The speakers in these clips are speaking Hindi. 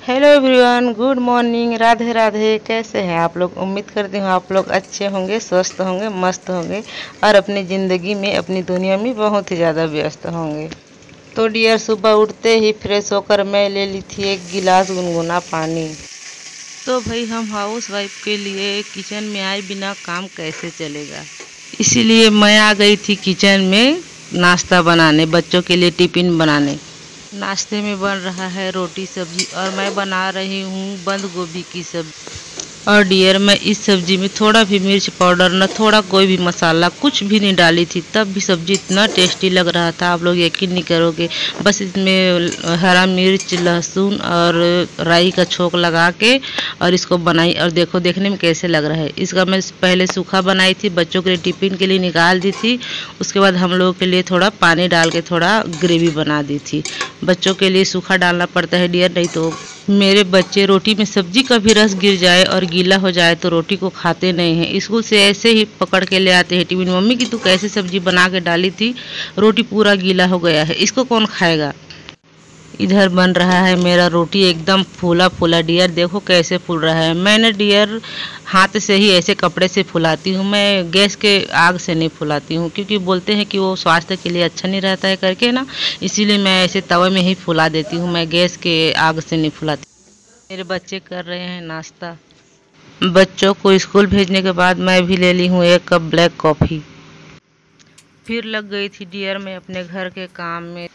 Hello everyone, good morning, Radhe Radhe. कैसे हैं आप लोग? उम्मीद करती हूँ आप लोग अच्छे होंगे, स्वस्थ होंगे, मस्त होंगे और अपनी ज़िंदगी में, अपनी दुनिया में बहुत ही ज़्यादा व्यस्त होंगे। तो डियर, सुबह उठते ही फ्रेश होकर मैं ले ली थी एक गिलास गुनगुना पानी। तो भाई, हम हाउस वाइफ के लिए किचन में आए बिना काम कैसे चलेगा, इसीलिए मैं आ गई थी किचन में नाश्ता बनाने, बच्चों के लिए टिफ़िन बनाने। नाश्ते में बन रहा है रोटी सब्जी और मैं बना रही हूँ बंद गोभी की सब्जी। और डियर, मैं इस सब्जी में थोड़ा भी मिर्च पाउडर, न थोड़ा कोई भी मसाला, कुछ भी नहीं डाली थी, तब भी सब्जी इतना टेस्टी लग रहा था, आप लोग यकीन नहीं करोगे। बस इसमें हरा मिर्च, लहसुन और राई का छोंक लगा के और इसको बनाई, और देखो देखने में कैसे लग रहा है। इसका मैं पहले सूखा बनाई थी, बच्चों के लिए टिफ़िन के लिए निकाल दी थी। उसके बाद हम लोगों के लिए थोड़ा पानी डाल के थोड़ा ग्रेवी बना दी थी। बच्चों के लिए सूखा डालना पड़ता है डियर, नहीं तो मेरे बच्चे रोटी में सब्जी का भी रस गिर जाए और गीला हो जाए तो रोटी को खाते नहीं हैं। स्कूल से ऐसे ही पकड़ के ले आते हैं टिफिन, मम्मी की तू कैसे सब्जी बना के डाली थी, रोटी पूरा गीला हो गया है, इसको कौन खाएगा। इधर बन रहा है मेरा रोटी एकदम फूला फूला डियर, देखो कैसे फूल रहा है। मैंने डियर हाथ से ही ऐसे कपड़े से फुलाती हूँ, मैं गैस के आग से नहीं फुलाती हूँ, क्योंकि बोलते हैं कि वो स्वास्थ्य के लिए अच्छा नहीं रहता है करके ना, इसीलिए मैं ऐसे तवे में ही फुला देती हूँ, मैं गैस के आग से नहीं फुलाती। मेरे बच्चे कर रहे हैं नाश्ता। बच्चों को स्कूल भेजने के बाद मैं भी ले ली हूँ एक कप ब्लैक कॉफ़ी। फिर लग गई थी डियर मैं अपने घर के काम में।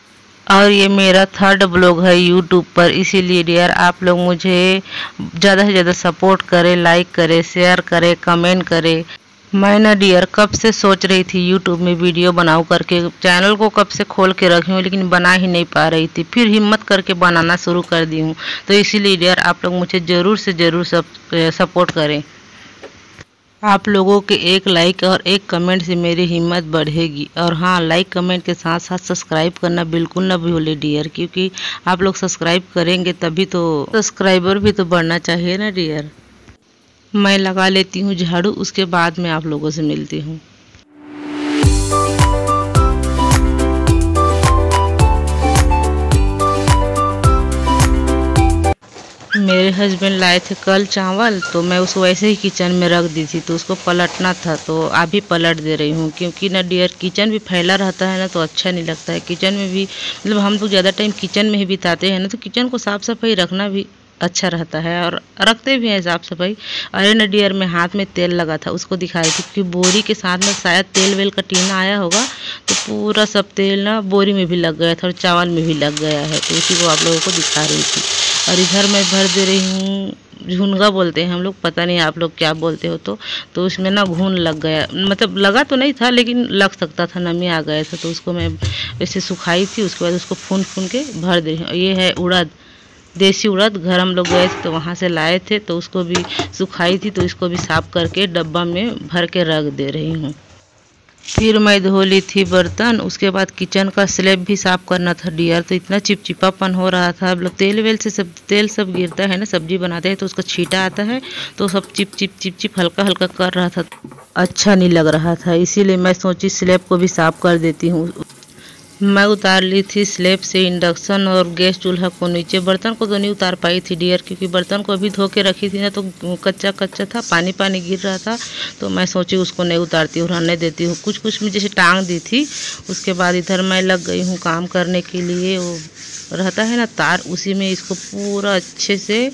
और ये मेरा थर्ड ब्लॉग है यूट्यूब पर, इसीलिए डियर आप लोग मुझे ज़्यादा से ज़्यादा सपोर्ट करें, लाइक करें, शेयर करें, कमेंट करें। मैं ना डियर कब से सोच रही थी यूट्यूब में वीडियो बनाऊँ करके, चैनल को कब से खोल के रखी हूँ लेकिन बना ही नहीं पा रही थी, फिर हिम्मत करके बनाना शुरू कर दी हूँ। तो इसीलिए डियर आप लोग मुझे ज़रूर से ज़रूर सपोर्ट करें। आप लोगों के एक लाइक और एक कमेंट से मेरी हिम्मत बढ़ेगी। और हाँ, लाइक कमेंट के साथ साथ सब्सक्राइब करना बिल्कुल ना भूलें डियर, क्योंकि आप लोग सब्सक्राइब करेंगे तभी तो सब्सक्राइबर भी तो बढ़ना चाहिए ना डियर। मैं लगा लेती हूँ झाड़ू, उसके बाद मैं आप लोगों से मिलती हूँ। मेरे हस्बैंड लाए थे कल चावल, तो मैं उसको वैसे ही किचन में रख दी थी, तो उसको पलटना था, तो अभी पलट दे रही हूँ। क्योंकि ना डियर किचन भी फैला रहता है ना, तो अच्छा नहीं लगता है। किचन में भी मतलब हम लोग ज़्यादा टाइम किचन में ही बिताते हैं ना, तो किचन को साफ़ सफाई रखना भी अच्छा रहता है, और रखते भी हैं साफ़ सफाई। अरे ना डियर, मैं हाथ में तेल लगा था, उसको दिखाई थी कि बोरी के साथ में शायद तेल वेल का टीना आया होगा, तो पूरा सब तेल ना बोरी में भी लग गया था और चावल में भी लग गया है, तो उसी को आप लोगों को दिखा रही थी। और इधर मैं भर दे रही हूँ, झुनगा बोलते हैं हम लोग, पता नहीं आप लोग क्या बोलते हो। तो उसमें ना घुन लग गया, मतलब लगा तो नहीं था लेकिन लग सकता था, नमी आ गया था, तो उसको मैं वैसे सुखाई थी, उसके बाद उसको फून फून के भर दे रही हूँ। ये है उड़द, देसी उड़द, घर हम लोग गए थे तो वहाँ से लाए थे, तो उसको भी सुखाई थी, तो इसको भी साफ़ करके डब्बा में भर के रख दे रही हूँ। फिर मैं धो ली थी बर्तन, उसके बाद किचन का स्लैब भी साफ़ करना था डियर, तो इतना चिपचिपापन हो रहा था। अब लोग तेल वेल से सब तेल सब गिरता है ना, सब्जी बनाते हैं तो उसका छींटा आता है, तो सब चिप चिप चिप चिप हल्का हल्का कर रहा था, अच्छा नहीं लग रहा था, इसीलिए मैं सोची स्लैब को भी साफ़ कर देती हूँ। मैं उतार ली थी स्लैब से इंडक्शन और गैस चूल्हा को नीचे। बर्तन को तो नहीं उतार पाई थी डियर, क्योंकि बर्तन को अभी धो के रखी थी ना, तो कच्चा कच्चा था, पानी पानी गिर रहा था, तो मैं सोची उसको नहीं उतारती हूँ, रहने देती हूँ। कुछ कुछ में जैसे टांग दी थी। उसके बाद इधर मैं लग गई हूँ काम करने के लिए, वो रहता है ना तार, उसी में इसको पूरा अच्छे से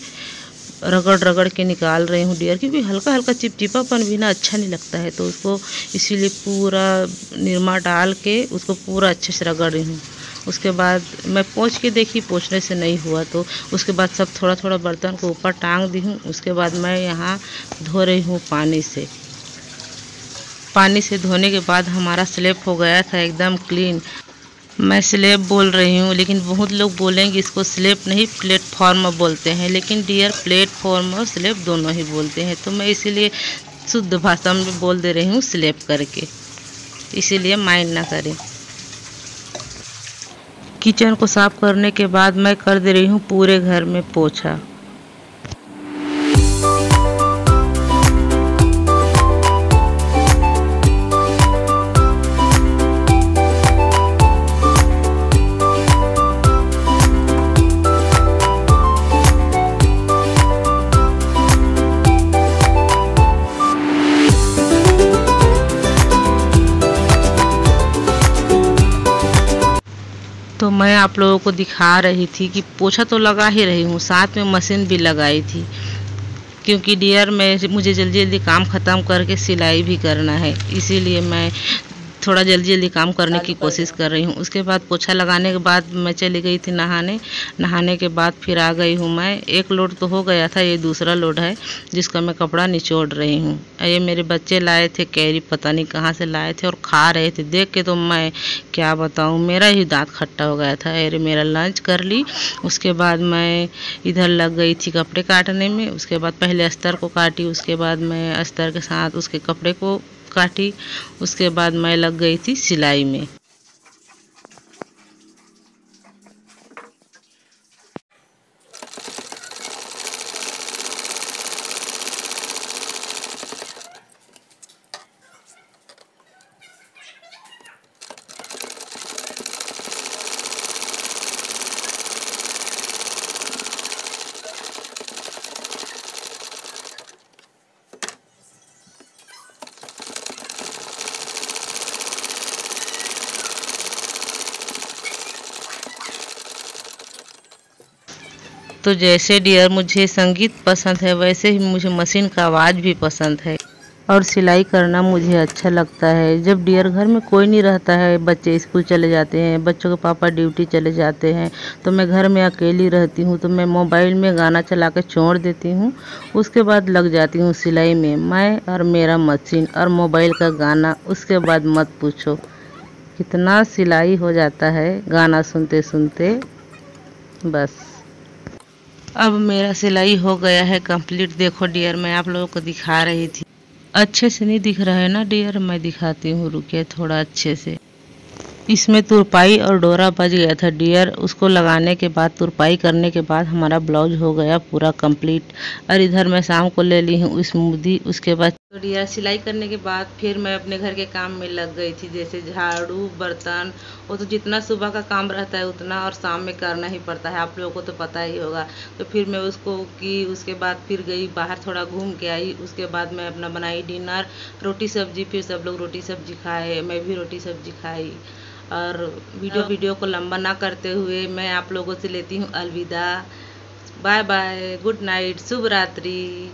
रगड़ रगड़ के निकाल रही हूँ डियर, क्योंकि हल्का हल्का चिपचिपापन भी ना अच्छा नहीं लगता है, तो उसको इसीलिए पूरा निरमा डाल के उसको पूरा अच्छे से रगड़ रही हूँ। उसके बाद मैं पोंछ के देखी, पोंछने से नहीं हुआ, तो उसके बाद सब थोड़ा थोड़ा बर्तन को ऊपर टांग दी हूँ। उसके बाद मैं यहाँ धो रही हूँ पानी से। पानी से धोने के बाद हमारा स्लैब हो गया था एकदम क्लीन। मैं स्लैब बोल रही हूँ, लेकिन बहुत लोग बोलेंगे इसको स्लैब नहीं प्लेटफॉर्म बोलते हैं, लेकिन डियर प्लेटफॉर्म और स्लैब दोनों ही बोलते हैं, तो मैं इसीलिए शुद्ध भाषा में बोल दे रही हूँ स्लैब करके, इसीलिए माइंड ना करें। किचन को साफ करने के बाद मैं कर दे रही हूँ पूरे घर में पोछा। मैं आप लोगों को दिखा रही थी कि पोछा तो लगा ही रही हूँ, साथ में मशीन भी लगाई थी, क्योंकि डियर मुझे जल्दी जल्दी काम ख़त्म करके सिलाई भी करना है, इसीलिए मैं थोड़ा जल्दी जल्दी काम करने की कोशिश कर रही हूँ। उसके बाद पोछा लगाने के बाद मैं चली गई थी नहाने के बाद फिर आ गई हूँ मैं। एक लोड तो हो गया था, ये दूसरा लोड है जिसका मैं कपड़ा निचोड़ रही हूँ। ये मेरे बच्चे लाए थे कैरी, पता नहीं कहाँ से लाए थे और खा रहे थे, देख के तो मैं क्या बताऊँ, मेरा ही दांत खट्टा हो गया था। अरे मेरा लंच कर ली, उसके बाद मैं इधर लग गई थी कपड़े काटने में। उसके बाद पहले अस्तर को काटी, उसके बाद मैं अस्तर के साथ उसके कपड़े को काटी, उसके बाद मैं लग गई थी सिलाई में। तो जैसे डियर मुझे संगीत पसंद है, वैसे ही मुझे मशीन का आवाज़ भी पसंद है और सिलाई करना मुझे अच्छा लगता है। जब डियर घर में कोई नहीं रहता है, बच्चे स्कूल चले जाते हैं, बच्चों के पापा ड्यूटी चले जाते हैं, तो मैं घर में अकेली रहती हूँ, तो मैं मोबाइल में गाना चला के छोड़ देती हूँ। उसके बाद लग जाती हूँ सिलाई में, मैं और मेरा मशीन और मोबाइल का गाना। उसके बाद मत पूछो कितना सिलाई हो जाता है गाना सुनते सुनते। बस अब मेरा सिलाई हो गया है कंप्लीट। देखो डियर, मैं आप लोगों को दिखा रही थी, अच्छे से नहीं दिख रहा है ना डियर, मैं दिखाती हूँ, रुकिए थोड़ा अच्छे से। इसमें तुरपाई और डोरा बच गया था डियर, उसको लगाने के बाद, तुरपाई करने के बाद हमारा ब्लाउज हो गया पूरा कंप्लीट। और इधर मैं शाम को ले ली हूँ स्मूदी। उसके बाद तो डियर सिलाई करने के बाद फिर मैं अपने घर के काम में लग गई थी, जैसे झाड़ू बर्तन। वो तो जितना सुबह का काम रहता है उतना और शाम में करना ही पड़ता है, आप लोगों को तो पता ही होगा। तो फिर मैं उसको की, उसके बाद फिर गई बाहर, थोड़ा घूम के आई। उसके बाद मैं अपना बनाई डिनर, रोटी सब्जी। फिर सब लोग रोटी सब्जी खाए, मैं भी रोटी सब्जी खाई। और वीडियो को लंबा ना करते हुए मैं आप लोगों से लेती हूँ अलविदा। बाय बाय, गुड नाइट, शुभ रात्रि।